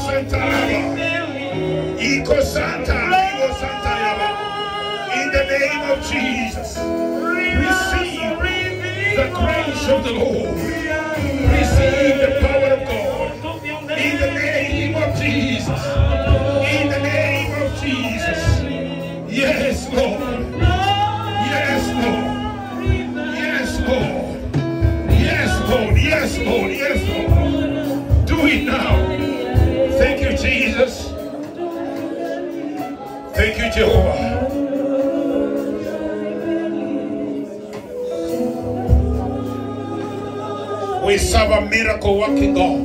In the name of Jesus, receive the grace of the Lord. Receive the power of God. In the name of Jesus. In the name of Jesus. Yes, Lord. Yes, Lord. Yes, Lord. Yes, Lord. Yes, Lord. Yes, Lord. Do it now. Thank you, Jesus. Thank you, Jehovah. We serve a miracle working God.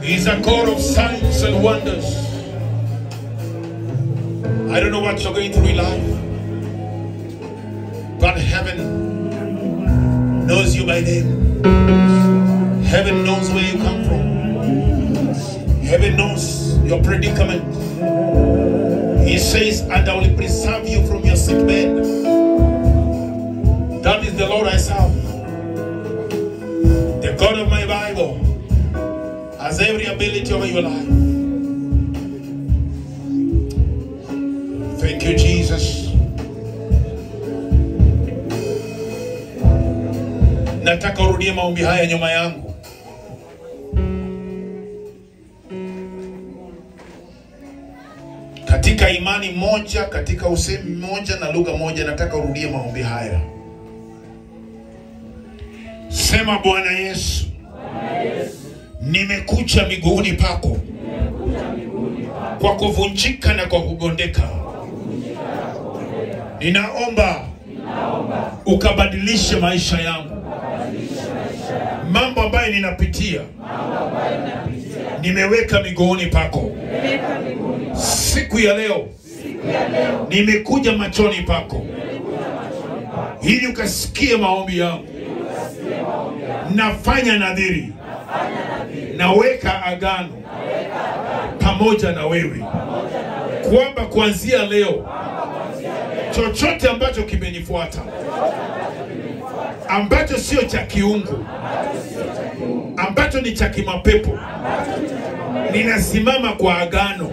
He's a God of signs and wonders. I don't know what you're going through in life, but heaven knows you by name. Heaven knows where you come from. Heaven knows your predicament. He says, and I will preserve you from your sick bed. That is the Lord I serve. The God of my Bible has every ability over your life. Thank you, Jesus. Nataka urudie maombi haya nyuma yangu. Katika imani moja, katika usemi moja na lugha moja, nataka urudie maombi haya. Sema, Bwana Yesu, nimekuja miguuni pako kwa kuvunjika na kwa kugondeka. Ninaomba ukabadilishe maisha yangu. Mambo ambayo ninapitia nimeweka miguuni pako. Siku ya leo nimekuja machoni pako ili ukasikie maombi yangu. Nafanya nadhiri, naweka agano pamoja na wewe, kwamba kuanzia leo chochote ambacho kimenifuata, ambacho sio cha kiungu, ambacho ni cha kimapepo, ninasimama kwa agano,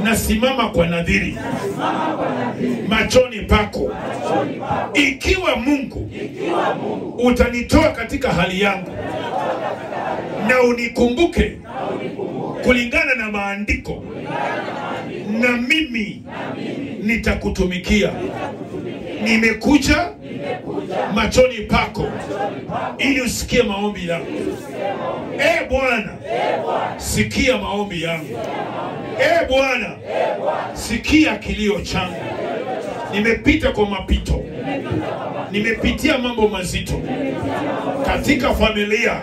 nasimama kwa nadhiri machoni pako. Ikiwa Mungu utanitoa katika hali yangu na unikumbuke kulingana na maandiko, na mimi nitakutumikia. Nimekuja machoni pako ili usikie maombi yangu. Bwana, sikia maombi yangu. Bwana, sikia kilio changu. Nimepita kwa mapito, nimepitia mambo mazito katika familia,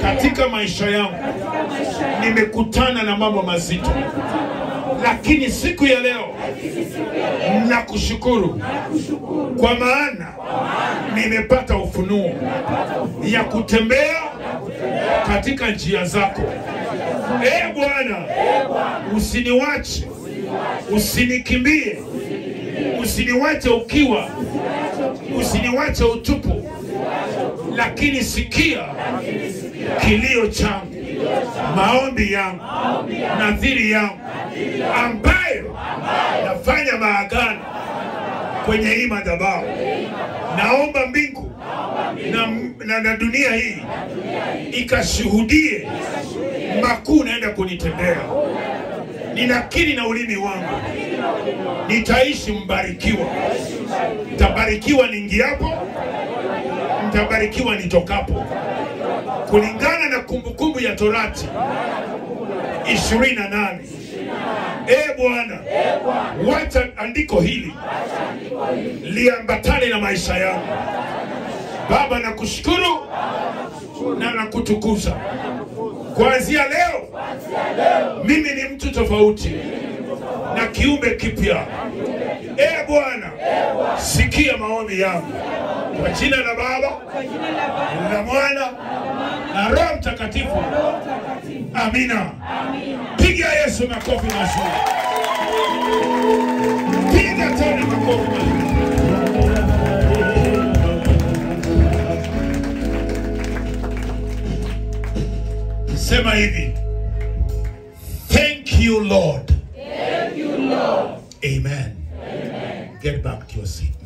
katika maisha yangu. Nimekutana na mambo mazito, lakini siku ya leo nakushukuru kwa maana nimepata ufunuo ya kutembea katika njia zako. Bwana, usiniwache, usinikimbie, usiniwache ukiwa, usiniwache utupu, lakini sikia kilio changu, maombi yangu, nadhiri yangu ambayo nafanya maagano kwenye hii madhabahu. Naomba mbingu na dunia hii ikashuhudie makuu naenda kunitendea. Ninakiri na ulimi wangu nitaishi mbarikiwa. Nitabarikiwa niingiapo, nitabarikiwa nitokapo, kulingana na kumbukumbu ya Torati 28. Bwana, wacha andiko hili liambatane na maisha yangu. Baba, nakushukuru na nakutukuza. Kuanzia leo mimi ni mtu tofauti na kiumbe kipya. Bwana, sikia maombi yangu. Kwa jina la Baba, na Mwana na Roho Mtakatifu. Amina. Piga Yesu makofi mazuri. Piga tena makofi mazuri. Sema hivi. Thank you, Lord. Thank you, Lord. Amen. Amen. Get back to your seat.